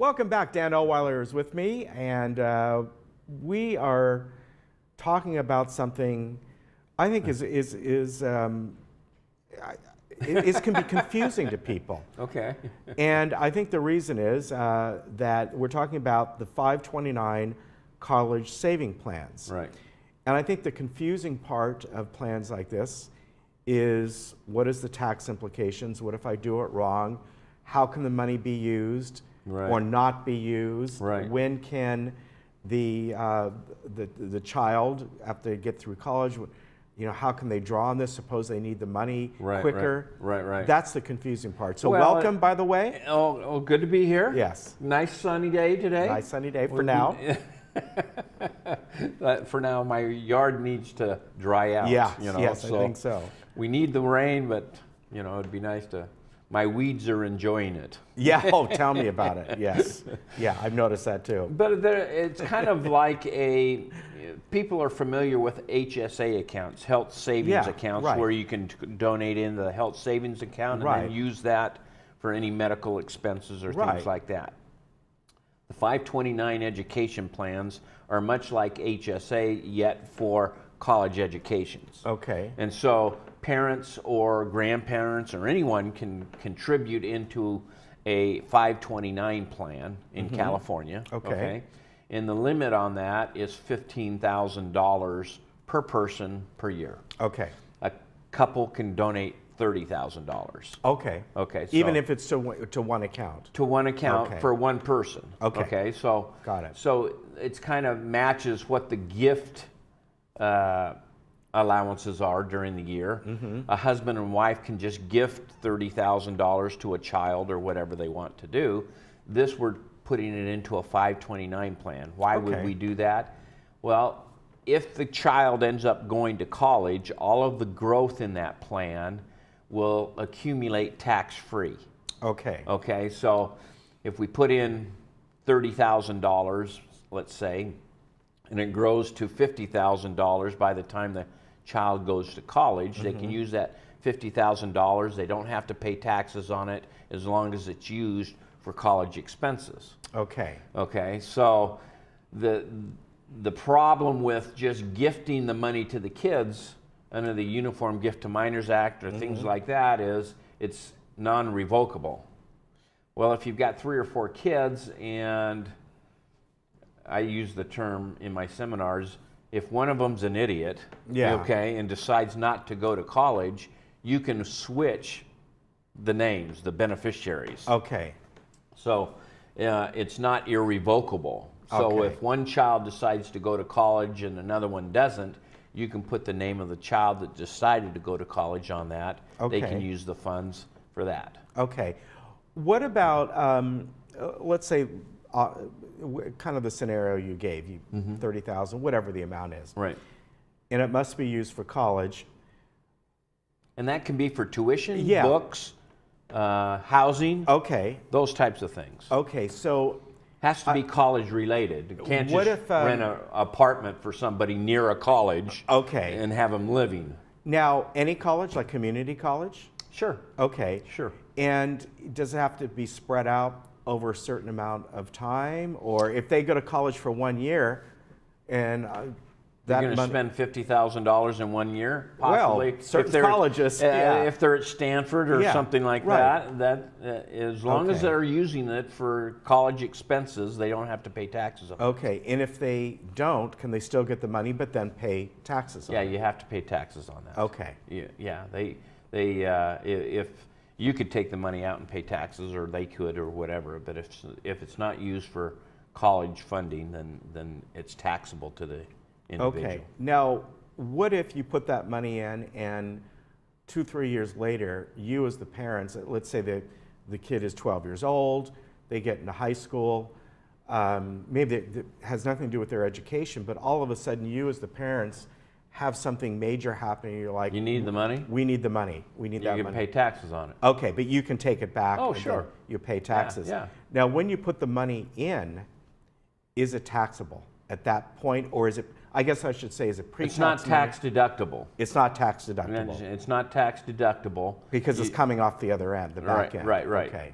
Welcome back. Dan Ohlweiler is with me, and we are talking about something I think can be confusing to people. Okay. And I think the reason is that we're talking about the 529 college saving plans. Right. And I think the confusing part of plans like this is, what is the tax implications? What if I do it wrong? How can the money be used or not be used? Right. When can the child, after they get through college, how can they draw on this? Suppose they need the money quicker. Right. That's the confusing part. So welcome, by the way. Oh, good to be here. Yes. Nice sunny day today. Nice sunny day for now. For now, my yard needs to dry out. Yeah, yes, I think so. We need the rain, but it'd be nice to. My weeds are enjoying it. Yeah. Oh, tell me about it. Yes. Yeah, I've noticed that too. But it's kind of like people are familiar with HSA accounts, health savings accounts, where you can donate in the health savings account and then use that for any medical expenses or things like that. The 529 education plans are much like HSA, yet for college educations. Okay. And so parents or grandparents or anyone can contribute into a 529 plan in California. Okay. And the limit on that is $15,000 per person per year. Okay. A couple can donate $30,000. Okay. Okay. So even if it's to one account. To one account for one person. Okay. Okay. So got it. So it's kind of matches what the gift allowances are during the year. A husband and wife can just gift $30,000 to a child or whatever they want to do. This we're putting it into a 529 plan. Why would we do that? Well, if the child ends up going to college, all of the growth in that plan will accumulate tax-free. Okay. Okay, so if we put in $30,000, let's say, and it grows to $50,000 by the time the child goes to college, they can use that $50,000. They don't have to pay taxes on it as long as it's used for college expenses. Okay. Okay, so the problem with just gifting the money to the kids under the Uniform Gift to Minors Act or things like that is it's non-revocable. Well, if you've got 3 or 4 kids, and I use the term in my seminars, if one of them's an idiot, okay, and decides not to go to college, you can switch the names, the beneficiaries. Okay. So it's not irrevocable. So if one child decides to go to college and another one doesn't, you can put the name of the child that decided to go to college on that. They can use the funds for that. Okay. What about, let's say, kind of the scenario you gave, 30,000, whatever the amount is. Right. And it must be used for college. And that can be for tuition, books, housing, those types of things. Okay, so has to be college related. You can't just rent an apartment for somebody near a college and have them living. Now, any college, like community college? Sure. Okay. Sure. And does it have to be spread out over a certain amount of time? Or if they go to college for 1 year and they're going to spend $50,000 in 1 year, possibly. Well, certain colleges, if they're at Stanford or something like that, as long as they're using it for college expenses, they don't have to pay taxes on it. Okay, and if they don't, can they still get the money but then pay taxes on it? Yeah, you have to pay taxes on that. Okay. Yeah, if you could take the money out and pay taxes, or they could, or whatever, but if it's not used for college funding, then it's taxable to the individual. Okay. Now, what if you put that money in and 2-3 years later, you as the parents, let's say the kid is 12 years old, they get into high school, maybe it has nothing to do with their education, but all of a sudden you as the parents have something major happening, you're like, you need the money? We need the money. We need that money. You can pay taxes on it. Okay, but you can take it back. Oh, sure. You pay taxes. Yeah. Now, when you put the money in, is it taxable at that point, or is it, I guess I should say, is it pre-tax? It's not tax deductible. It's not tax deductible. It's not tax deductible. Because it's coming off the other end, the back end. Right. Okay.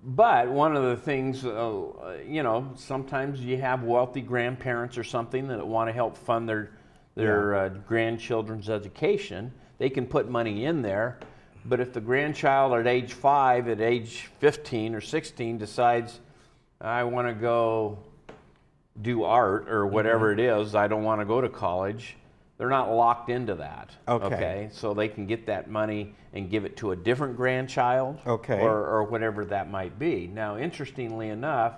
But one of the things, you know, sometimes you have wealthy grandparents or something that want to help fund their grandchildren's education. They can put money in there, but if the grandchild at age 5, at age 15 or 16 decides, I want to go do art or whatever it is, I don't want to go to college, they're not locked into that. Okay. So they can get that money and give it to a different grandchild, Okay. or whatever that might be. Now, interestingly enough,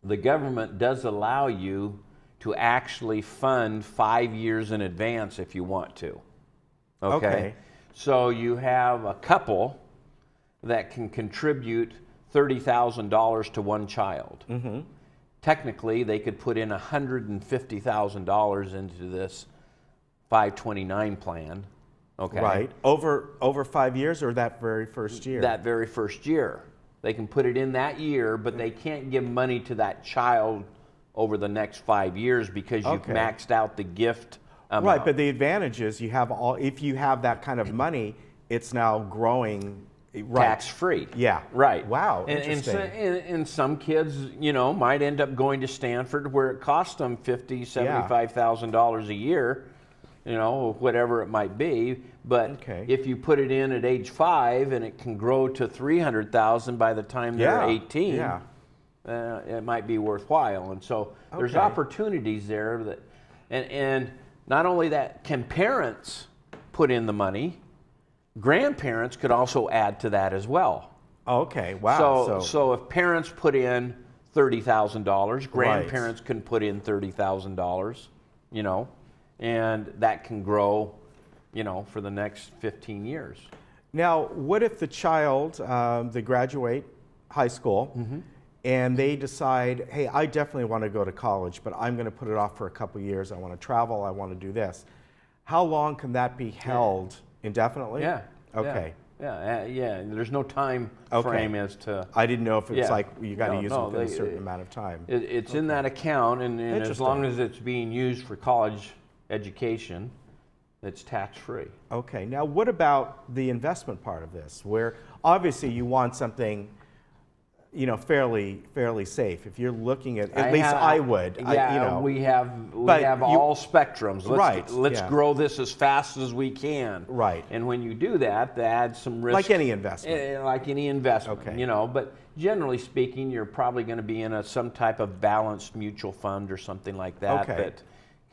the government does allow you to actually fund 5 years in advance if you want to. Okay. So you have a couple that can contribute $30,000 to one child. Technically, they could put in $150,000 into this 529 plan. Okay. Right. Over 5 years or that very first year? That very first year. They can put it in that year, but they can't give money to that child over the next 5 years because you've maxed out the gift amount. Right, but the advantage is you have if you have that kind of money, it's now growing. Right. Tax-free. Yeah. Right. Wow, interesting. And some kids, you know, might end up going to Stanford where it costs them $50,000, $75,000 a year, you know, whatever it might be. But if you put it in at age 5 and it can grow to $300,000 by the time they're 18, it might be worthwhile. And so there's opportunities there that, and not only that, can parents put in the money, grandparents could also add to that as well. Okay, wow. So if parents put in $30,000, grandparents can put in $30,000, you know, and that can grow, you know, for the next 15 years. Now, what if the child, they graduate high school and they decide, hey, I definitely want to go to college, but I'm going to put it off for a couple of years. I want to travel. I want to do this. How long can that be held? Indefinitely? Yeah. Okay. Yeah. There's no time frame as to. I didn't know if it's like you got to use it within a they- certain amount of time. It's in that account, and as long as it's being used for college education, it's tax-free. Okay. Now, what about the investment part of this, where obviously you want something, you know, fairly safe. If you're looking at least I would. Yeah, you know, we have all spectrums. Let's grow this as fast as we can. Right. And when you do that, that adds some risk. like any investment. Like any investment. Okay. You know, but generally speaking, you're probably going to be in some type of balanced mutual fund or something like that. Okay. That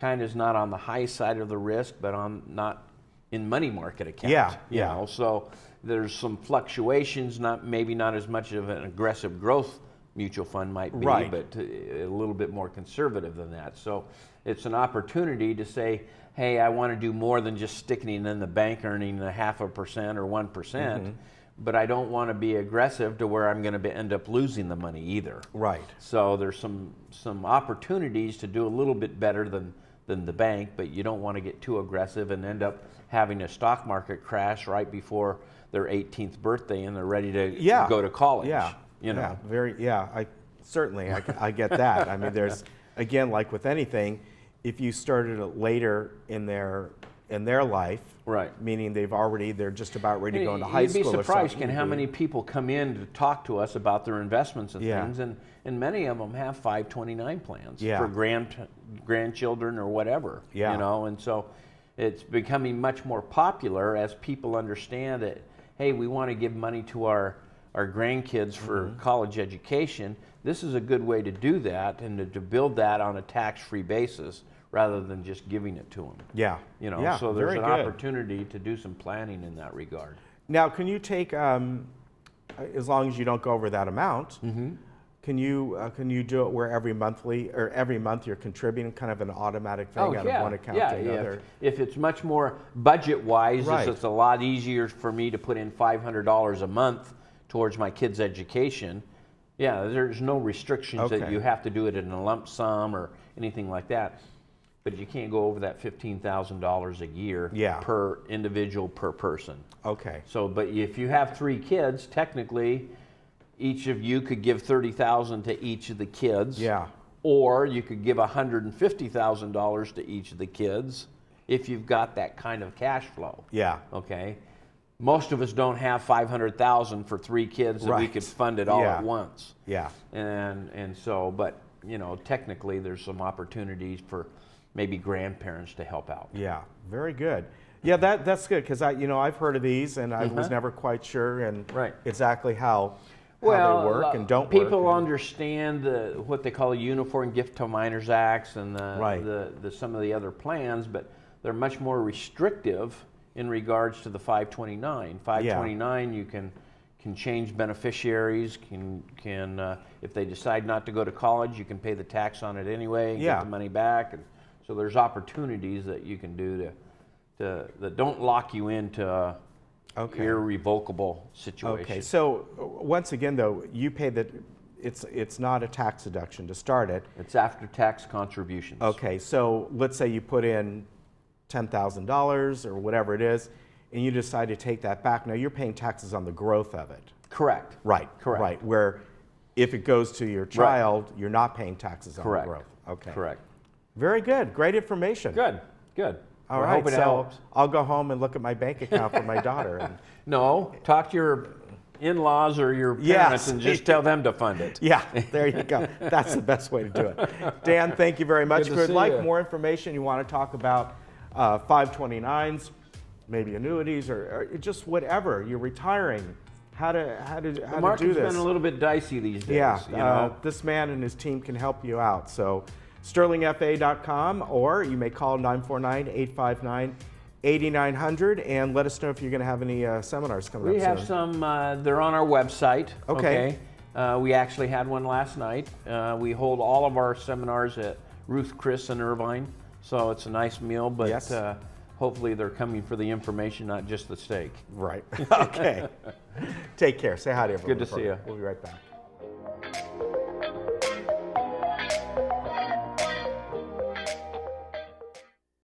kind of is not on the high side of the risk, but not in money market account. Yeah. You know, so there's some fluctuations, maybe not as much of an aggressive growth mutual fund might be, but a little bit more conservative than that. So it's an opportunity to say, hey, I want to do more than just sticking it in the bank earning 0.5% or 1%, but I don't want to be aggressive to where I'm going to end up losing the money either. Right. So there's some opportunities to do a little bit better than the bank, but you don't want to get too aggressive and end up having a stock market crash right before their 18th birthday and they're ready to go to college. Yeah. You know. I get that. I mean, there's, again, like with anything, if you started it later in their life, meaning they're just about ready to go into high school. You'd be surprised, Ken, how many people come in to talk to us about their investments and things, and many of them have 529 plans for grandchildren or whatever. You know, and so it's becoming much more popular as people understand that, hey, we want to give money to our grandkids for college education. This is a good way to do that and to build that on a tax-free basis rather than just giving it to them. Yeah. You know, so there's an opportunity to do some planning in that regard. Now, can you take, as long as you don't go over that amount, can you do it where every month you're contributing kind of an automatic thing out of one account to another? If it's much more budget-wise, it's a lot easier for me to put in $500 a month towards my kids' education. Yeah, there's no restrictions that you have to do it in a lump sum or anything like that. But you can't go over that $15,000 a year per individual, per person. Okay. So, but if you have 3 kids, technically, each of you could give $30,000 to each of the kids. Yeah. Or you could give $150,000 to each of the kids if you've got that kind of cash flow. Yeah. Okay. most of us don't have 500,000 for 3 kids that we Right. could fund it all Yeah. at once. Yeah. And so, but you know, technically there's some opportunities for maybe grandparents to help out. Yeah. Very good. Yeah, that's good because I've heard of these and I was never quite sure and Right. exactly how they work and don't people work. understand what they call the Uniform Gift to Minors Acts and Right. the some of the other plans, but they're much more restrictive in regards to the 529. 529, you can change beneficiaries. If they decide not to go to college, you can pay the tax on it anyway and get the money back. And so there's opportunities that you can do that don't lock you into irrevocable situation. Okay, so once again, though, you pay it's not a tax deduction to start it. It's after tax contributions. Okay, so let's say you put in $10,000 or whatever it is, and you decide to take that back. Now you're paying taxes on the growth of it. Correct. Right. Correct. Right. Where if it goes to your child, you're not paying taxes on the growth. Okay. Correct. Very good. Great information. Good. Good. All I right. hope it So helps. I'll go home and look at my bank account for my daughter. And, No, talk to your in-laws or your parents Yes. and just tell them to fund it. yeah, there you go. That's the best way to do it. Dan, thank you very much. Good to If you'd see like you. more information, you want to talk about 529s, maybe annuities, or just whatever. You're retiring. How to The market's do this? been a little bit dicey these days. Yeah, you know? this man and his team can help you out. So sterlingfa.com, or you may call 949-859-8900 and let us know if you're going to have any seminars coming We up have soon. some, they're on our website. Okay. We actually had one last night. We hold all of our seminars at Ruth, Chris, and Irvine. So it's a nice meal, but Yes. hopefully they're coming for the information, not just the steak. Right. Okay. Take care. Say hi to everyone. Good to see you. We'll be right back.